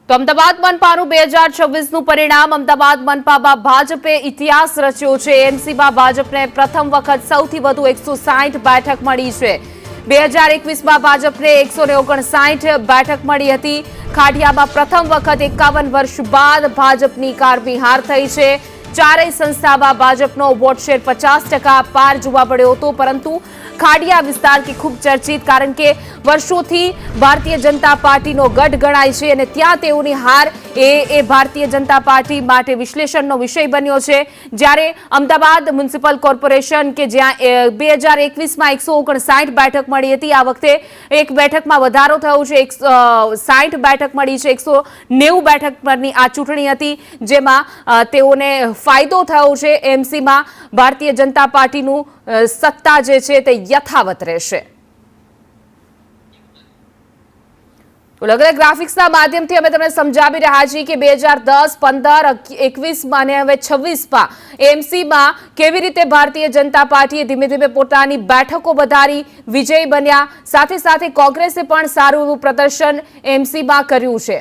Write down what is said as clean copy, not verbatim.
તો અમદાવાદ મનપાનું 2026નું પરિણામ અમદાવાદ મનપામાં ભાજપે ઇતિહાસ રચ્યો છે। એમસીમાં ભાજપને પ્રથમ વખત સૌથી વધુ 160 બેઠક મળી છે। 2021માં ભાજપને 159 બેઠક મળી હતી। ખાડિયામાં પ્રથમ વખત 51 વર્ષ બાદ ભાજપની કારબિહાર થઈ છે। ચારેય સંસ્થામાં ભાજપનો વોટ શેર 50% પાર જોવા મળ્યો હતો, પરંતુ ખાડિયા વિસ્તાર કે ખૂબ ચર્ચિત, કારણ કે વર્ષોથી ભારતીય જનતા પાર્ટીનો ગઢ ગણાય છે અને ત્યાં તેઓની હાર એ ભારતીય જનતા પાર્ટી માટે વિશ્લેષણનો વિષય બન્યો છે। જ્યારે અમદાવાદ મ્યુનિસિપલ કોર્પોરેશન કે જ્યાં 2021માં 159 બેઠક મળી હતી, આ વખતે એક બેઠકમાં વધારો થયો છે। 60 બેઠક મળી છે। 190 બેઠક પરની આ ચૂંટણી હતી, જેમાં તેઓને ફાયદો થયો છે। એમસીમાં ભારતીય જનતા પાર્ટીનું સત્તા જે છે તે યથાવત રહેશે। અલગ અલગ ગ્રાફિક્સના માધ્યમથી અમે તમને સમજાવી રહ્યા છીએ કે 2010, 15, 21 અને હવે 26માં એમસીમાં કેવી રીતે ભારતીય જનતા પાર્ટીએ ધીમે ધીમે પોતાની બેઠકો વધારી, વિજય બન્યા। સાથે સાથે કોંગ્રેસે પણ સારું એવું પ્રદર્શન એમસીમાં કર્યું છે।